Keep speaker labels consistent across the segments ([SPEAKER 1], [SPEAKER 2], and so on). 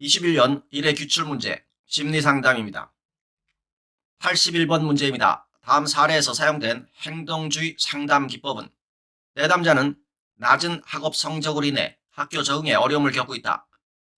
[SPEAKER 1] 21년 1회 규출문제 심리상담입니다. 81번 문제입니다. 다음 사례에서 사용된 행동주의 상담 기법은 내담자는 낮은 학업 성적으로 인해 학교 적응에 어려움을 겪고 있다.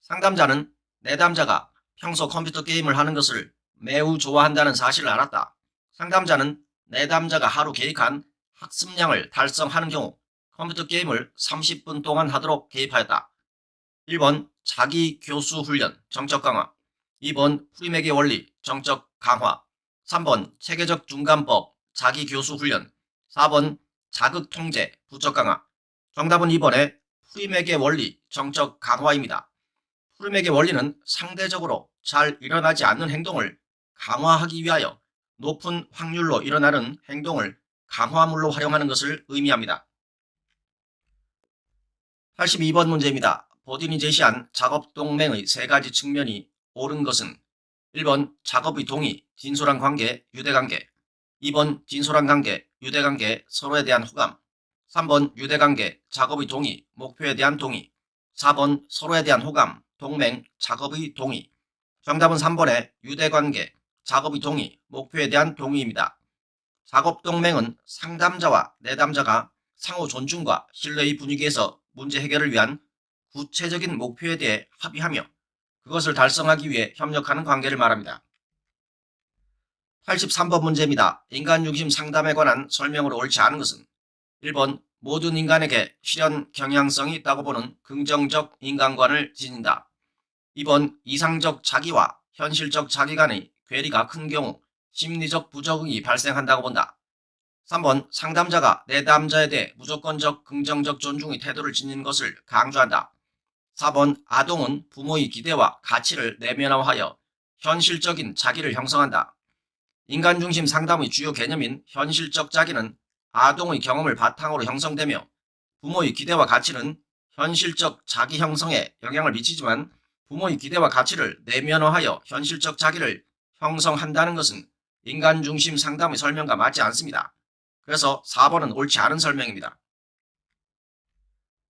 [SPEAKER 1] 상담자는 내담자가 평소 컴퓨터 게임을 하는 것을 매우 좋아한다는 사실을 알았다. 상담자는 내담자가 하루 계획한 학습량을 달성하는 경우 컴퓨터 게임을 30분 동안 하도록 개입하였다. 1번 자기 교수 훈련 정적 강화, 2번 프리맥의 원리 정적 강화, 3번 체계적 중간법 자기 교수 훈련, 4번 자극 통제 부적 강화. 정답은 2번의 프리맥의 원리 정적 강화입니다. 프리맥의 원리는 상대적으로 잘 일어나지 않는 행동을 강화하기 위하여 높은 확률로 일어나는 행동을 강화물로 활용하는 것을 의미합니다. 82번 문제입니다. 보딘이 제시한 작업 동맹의 세 가지 측면이 옳은 것은 1번 작업의 동의, 진솔한 관계, 유대관계, 2번 진솔한 관계, 유대관계, 서로에 대한 호감, 3번 유대관계, 작업의 동의, 목표에 대한 동의, 4번 서로에 대한 호감, 동맹, 작업의 동의. 정답은 3번의 유대관계, 작업의 동의, 목표에 대한 동의입니다. 작업동맹은 상담자와 내담자가 상호 존중과 신뢰의 분위기에서 문제 해결을 위한 구체적인 목표에 대해 합의하며 그것을 달성하기 위해 협력하는 관계를 말합니다. 83번 문제입니다. 인간 중심 상담에 관한 설명으로 옳지 않은 것은 1번 모든 인간에게 실현 경향성이 있다고 보는 긍정적 인간관을 지닌다. 2번 이상적 자기와 현실적 자기 간의 괴리가 큰 경우 심리적 부적응이 발생한다고 본다. 3번 상담자가 내담자에 대해 무조건적 긍정적 존중의 태도를 지니는 것을 강조한다. 4번 아동은 부모의 기대와 가치를 내면화하여 현실적인 자기를 형성한다. 인간중심 상담의 주요 개념인 현실적 자기는 아동의 경험을 바탕으로 형성되며 부모의 기대와 가치는 현실적 자기 형성에 영향을 미치지만 부모의 기대와 가치를 내면화하여 현실적 자기를 형성한다는 것은 인간중심 상담의 설명과 맞지 않습니다. 그래서 4번은 옳지 않은 설명입니다.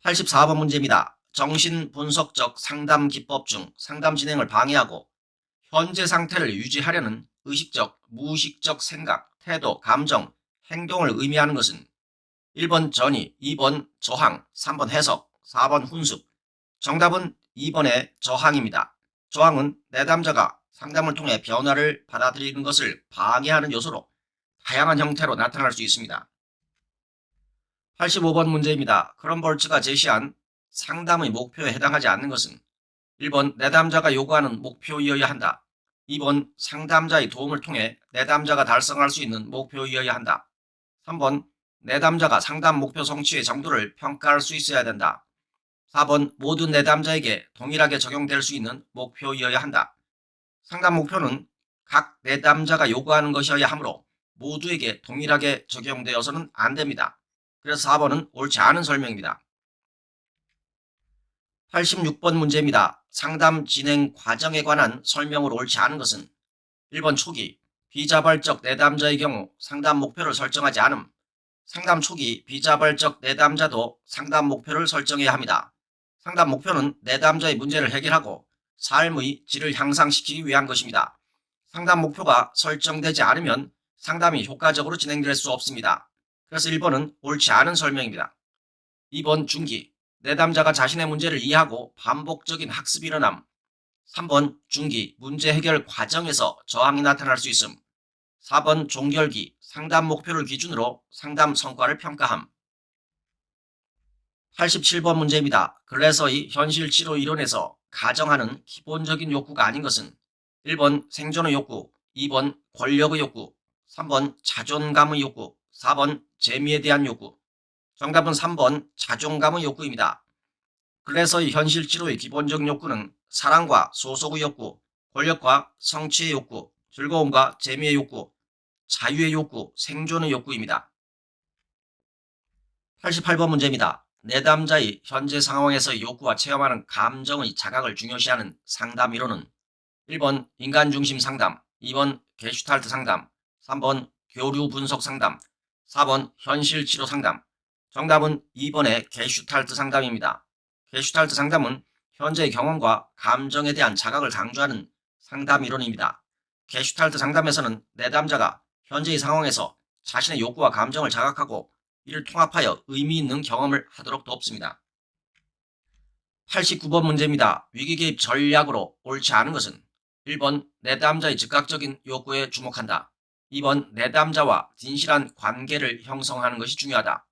[SPEAKER 1] 84번 문제입니다. 정신분석적 상담 기법 중 상담 진행을 방해하고 현재 상태를 유지하려는 의식적, 무의식적 생각, 태도, 감정, 행동을 의미하는 것은 1번 전이, 2번 저항, 3번 해석, 4번 훈습. 정답은 2번의 저항입니다. 저항은 내담자가 상담을 통해 변화를 받아들이는 것을 방해하는 요소로 다양한 형태로 나타날 수 있습니다. 85번 문제입니다. 크럼볼츠가 제시한 상담의 목표에 해당하지 않는 것은 1번 내담자가 요구하는 목표이어야 한다. 2번 상담자의 도움을 통해 내담자가 달성할 수 있는 목표이어야 한다. 3번 내담자가 상담 목표 성취의 정도를 평가할 수 있어야 된다. 4번 모든 내담자에게 동일하게 적용될 수 있는 목표이어야 한다. 상담 목표는 각 내담자가 요구하는 것이어야 하므로 모두에게 동일하게 적용되어서는 안 됩니다. 그래서 4번은 옳지 않은 설명입니다. 86번 문제입니다. 상담 진행 과정에 관한 설명으로 옳지 않은 것은 1번 초기 비자발적 내담자의 경우 상담 목표를 설정하지 않음. 상담 초기 비자발적 내담자도 상담 목표를 설정해야 합니다. 상담 목표는 내담자의 문제를 해결하고 삶의 질을 향상시키기 위한 것입니다. 상담 목표가 설정되지 않으면 상담이 효과적으로 진행될 수 없습니다. 그래서 1번은 옳지 않은 설명입니다. 2번 중기 내담자가 자신의 문제를 이해하고 반복적인 학습이 일어남. 3번 중기 문제 해결 과정에서 저항이 나타날 수 있음. 4번 종결기 상담 목표를 기준으로 상담 성과를 평가함. 87번 문제입니다. 글래서의 현실 치료 이론에서 가정하는 기본적인 욕구가 아닌 것은 1번 생존의 욕구, 2번 권력의 욕구, 3번 자존감의 욕구, 4번 재미에 대한 욕구. 정답은 3번 자존감의 욕구입니다. 글래서의 현실 치료의 기본적인 욕구는 사랑과 소속의 욕구, 권력과 성취의 욕구, 즐거움과 재미의 욕구, 자유의 욕구, 생존의 욕구입니다. 88번 문제입니다. 내담자의 현재 상황에서의 욕구와 체험하는 감정의 자각을 중요시하는 상담 이론은 1번 인간중심 상담, 2번 게슈탈트 상담, 3번 교류 분석 상담, 4번 현실 치료 상담. 정답은 2번의 게슈탈트 상담입니다. 게슈탈트 상담은 현재의 경험과 감정에 대한 자각을 강조하는 상담 이론입니다. 게슈탈트 상담에서는 내담자가 현재의 상황에서 자신의 욕구와 감정을 자각하고 이를 통합하여 의미 있는 경험을 하도록 돕습니다. 89번 문제입니다. 위기 개입 전략으로 옳지 않은 것은 1번 내담자의 즉각적인 욕구에 주목한다. 2번 내담자와 진실한 관계를 형성하는 것이 중요하다.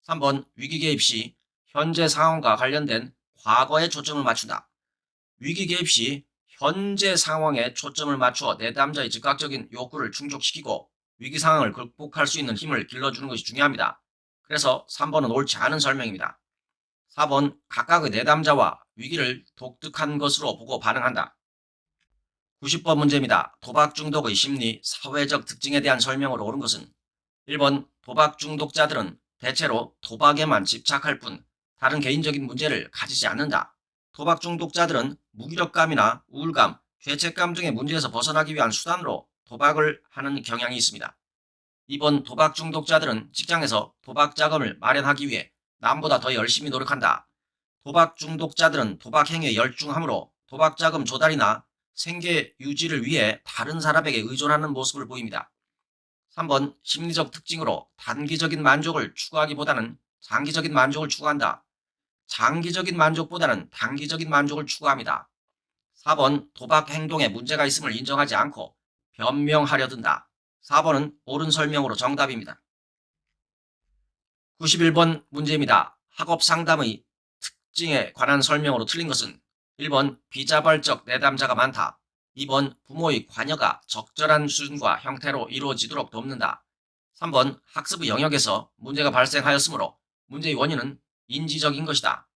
[SPEAKER 1] 3번 위기 개입 시 현재 상황과 관련된 과거에 초점을 맞춘다. 위기 개입 시 현재 상황에 초점을 맞추어 내담자의 즉각적인 욕구를 충족시키고 위기 상황을 극복할 수 있는 힘을 길러주는 것이 중요합니다. 그래서 3번은 옳지 않은 설명입니다. 4번 각각의 내담자와 위기를 독특한 것으로 보고 반응한다. 90번 문제입니다. 도박 중독의 심리, 사회적 특징에 대한 설명으로 옳은 것은 1번 도박 중독자들은 대체로 도박에만 집착할 뿐 다른 개인적인 문제를 가지지 않는다. 도박 중독자들은 무기력감이나 우울감, 죄책감 등의 문제에서 벗어나기 위한 수단으로 도박을 하는 경향이 있습니다. 2번 도박 중독자들은 직장에서 도박 자금을 마련하기 위해 남보다 더 열심히 노력한다. 도박 중독자들은 도박 행위에 열중하므로 도박 자금 조달이나 생계 유지를 위해 다른 사람에게 의존하는 모습을 보입니다. 3번 심리적 특징으로 단기적인 만족을 추구하기보다는 장기적인 만족을 추구한다. 장기적인 만족보다는 단기적인 만족을 추구합니다. 4번 도박 행동에 문제가 있음을 인정하지 않고 변명하려 든다. 4번은 옳은 설명으로 정답입니다. 91번 문제입니다. 학업 상담의 특징에 관한 설명으로 틀린 것은 1번 비자발적 내담자가 많다. 2번 부모의 관여가 적절한 수준과 형태로 이루어지도록 돕는다. 3번 학습의 영역에서 문제가 발생하였으므로 문제의 원인은 인지적인 것이다.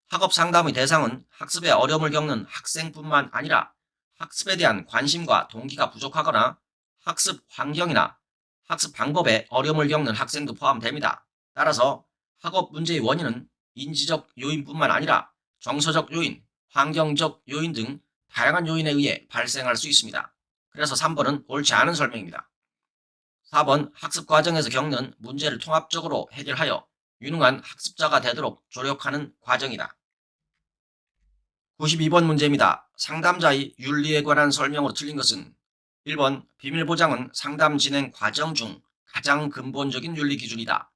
[SPEAKER 1] 학업 상담의 대상은 학습에 어려움을 겪는 학생뿐만 아니라 학습에 대한 관심과 동기가 부족하거나 학습 환경이나 학습 방법에 어려움을 겪는 학생도 포함됩니다. 따라서 학업 문제의 원인은 인지적 요인뿐만 아니라 정서적 요인, 환경적 요인 등 다양한 요인에 의해 발생할 수 있습니다. 그래서 3번은 옳지 않은 설명입니다. 4번 학습 과정에서 겪는 문제를 통합적으로 해결하여 유능한 학습자가 되도록 조력하는 과정이다. 92번 문제입니다. 상담자의 윤리에 관한 설명으로 틀린 것은 1번 비밀보장은 상담 진행 과정 중 가장 근본적인 윤리 기준이다.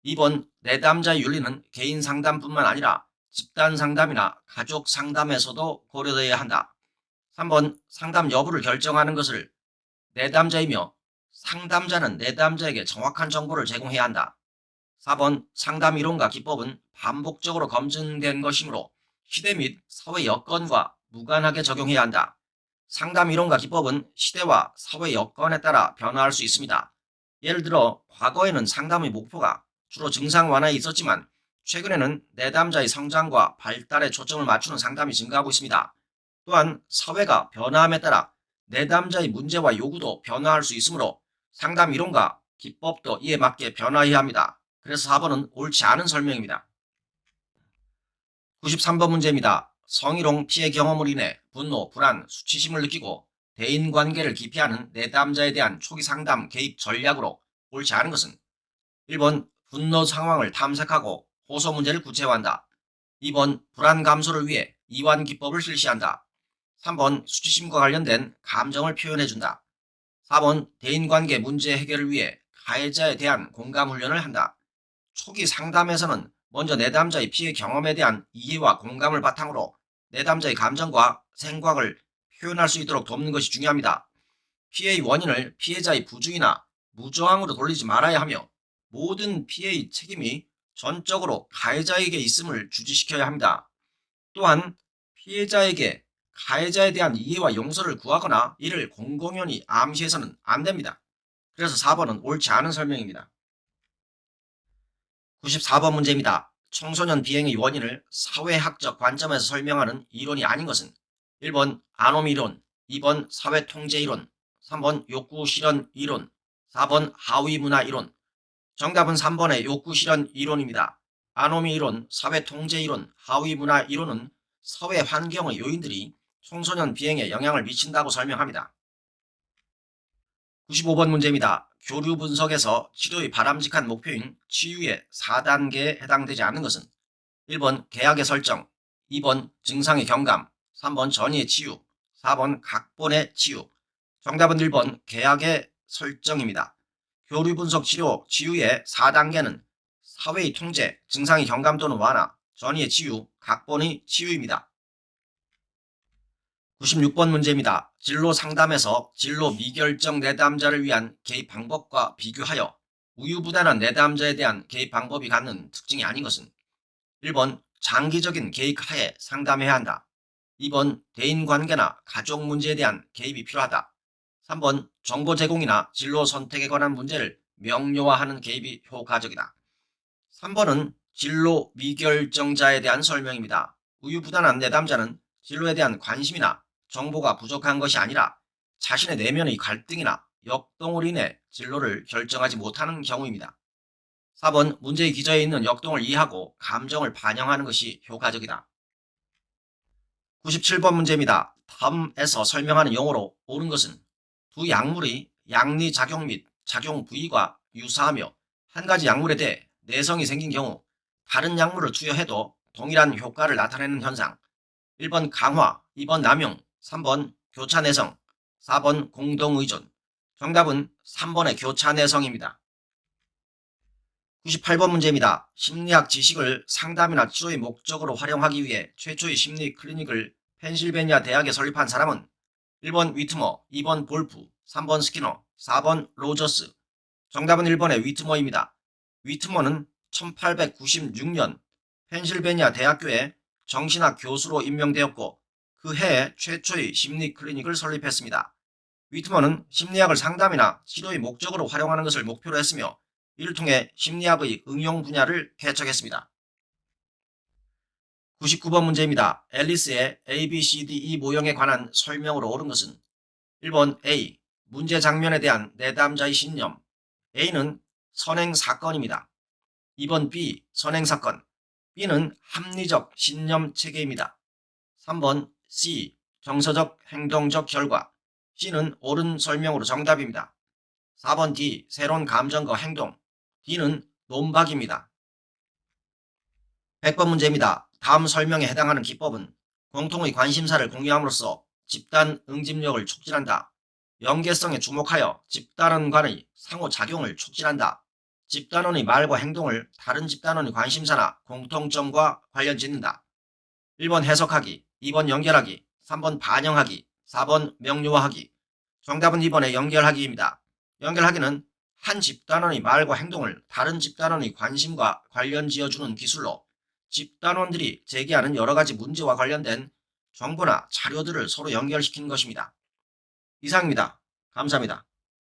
[SPEAKER 1] 2번 내담자의 윤리는 개인 상담뿐만 아니라 집단 상담이나 가족 상담에서도 고려되어야 한다. 3번 상담 여부를 결정하는 것을 내담자이며 상담자는 내담자에게 정확한 정보를 제공해야 한다. 4번 상담 이론과 기법은 반복적으로 검증된 것이므로 시대 및 사회 여건과 무관하게 적용해야 한다. 상담 이론과 기법은 시대와 사회 여건에 따라 변화할 수 있습니다. 예를 들어 과거에는 상담의 목표가 주로 증상 완화에 있었지만 최근에는 내담자의 성장과 발달에 초점을 맞추는 상담이 증가하고 있습니다. 또한 사회가 변화함에 따라 내담자의 문제와 요구도 변화할 수 있으므로 상담 이론과 기법도 이에 맞게 변화해야 합니다. 그래서 4번은 옳지 않은 설명입니다. 93번 문제입니다. 성희롱 피해 경험으로 인해 분노, 불안, 수치심을 느끼고 대인관계를 기피하는 내담자에 대한 초기 상담 개입 전략으로 옳지 않은 것은 1번 분노 상황을 탐색하고 호소 문제를 구체화한다. 2번 불안 감소를 위해 이완 기법을 실시한다. 3번 수치심과 관련된 감정을 표현해준다. 4번 대인관계 문제 해결을 위해 가해자에 대한 공감 훈련을 한다. 초기 상담에서는 먼저 내담자의 피해 경험에 대한 이해와 공감을 바탕으로 내담자의 감정과 생각을 표현할 수 있도록 돕는 것이 중요합니다. 피해의 원인을 피해자의 부주의나 무저항으로 돌리지 말아야 하며 모든 피해의 책임이 전적으로 가해자에게 있음을 주지시켜야 합니다. 또한 피해자에게 가해자에 대한 이해와 용서를 구하거나 이를 공공연히 암시해서는 안 됩니다. 그래서 4번은 옳지 않은 설명입니다. 94번 문제입니다. 청소년 비행의 원인을 사회학적 관점에서 설명하는 이론이 아닌 것은 1번 아노미 이론, 2번 사회통제 이론, 3번 욕구 실현 이론, 4번 하위 문화 이론. 정답은 3번의 욕구 실현 이론입니다. 아노미 이론, 사회통제 이론, 하위 문화 이론은 사회 환경의 요인들이 청소년 비행에 영향을 미친다고 설명합니다. 95번 문제입니다. 교류 분석에서 치료의 바람직한 목표인 치유의 4단계에 해당되지 않는 것은 1번 계약의 설정, 2번 증상의 경감, 3번 전이의 치유, 4번 각본의 치유. 정답은 1번 계약의 설정입니다. 교류 분석 치료 치유의 4단계는 사회의 통제, 증상의 경감 또는 완화, 전이의 치유, 각본의 치유입니다. 96번 문제입니다. 진로 상담에서 진로 미결정 내담자를 위한 개입 방법과 비교하여 우유부단한 내담자에 대한 개입 방법이 갖는 특징이 아닌 것은 1번 장기적인 계획 하에 상담해야 한다. 2번 대인관계나 가족 문제에 대한 개입이 필요하다. 3번 정보 제공이나 진로 선택에 관한 문제를 명료화하는 개입이 효과적이다. 3번은 진로 미결정자에 대한 설명입니다. 우유부단한 내담자는 진로에 대한 관심이나 정보가 부족한 것이 아니라 자신의 내면의 갈등이나 역동으로 인해 진로를 결정하지 못하는 경우입니다. 4번 문제의 기저에 있는 역동을 이해하고 감정을 반영하는 것이 효과적이다. 97번 문제입니다. 다음에서 설명하는 용어로 옳은 것은 두 약물의 양리작용 및 작용 부위가 유사하며 한 가지 약물에 대해 내성이 생긴 경우 다른 약물을 투여해도 동일한 효과를 나타내는 현상. 1번 강화, 2번 남용, 3번 교차내성, 4번 공동의존. 정답은 3번의 교차내성입니다. 98번 문제입니다. 심리학 지식을 상담이나 치료의 목적으로 활용하기 위해 최초의 심리 클리닉을 펜실베니아 대학에 설립한 사람은 1번 위트머, 2번 볼프, 3번 스키너, 4번 로저스. 정답은 1번의 위트머입니다. 위트머는 1896년 펜실베니아 대학교에 정신학 교수로 임명되었고 그 해에 최초의 심리 클리닉을 설립했습니다. 위트머는 심리학을 상담이나 치료의 목적으로 활용하는 것을 목표로 했으며 이를 통해 심리학의 응용 분야를 개척했습니다. 99번 문제입니다. 앨리스의 ABCDE 모형에 관한 설명으로 옳은 것은 1번 A. 문제 장면에 대한 내담자의 신념. A는 선행사건입니다. 2번 B. 선행사건. B는 합리적 신념 체계입니다. 3번 C. 정서적 행동적 결과. C는 옳은 설명으로 정답입니다. 4번 D. 새로운 감정과 행동. D는 논박입니다. 100번 문제입니다. 다음 설명에 해당하는 기법은 공통의 관심사를 공유함으로써 집단 응집력을 촉진한다. 연계성에 주목하여 집단원 간의 상호작용을 촉진한다. 집단원의 말과 행동을 다른 집단원의 관심사나 공통점과 관련 짓는다. 1번 해석하기, 2번 연결하기, 3번 반영하기, 4번 명료화하기. 정답은 2번의 연결하기입니다. 연결하기는 한 집단원의 말과 행동을 다른 집단원의 관심과 관련 지어주는 기술로 집단원들이 제기하는 여러가지 문제와 관련된 정보나 자료들을 서로 연결시키는 것입니다. 이상입니다. 감사합니다.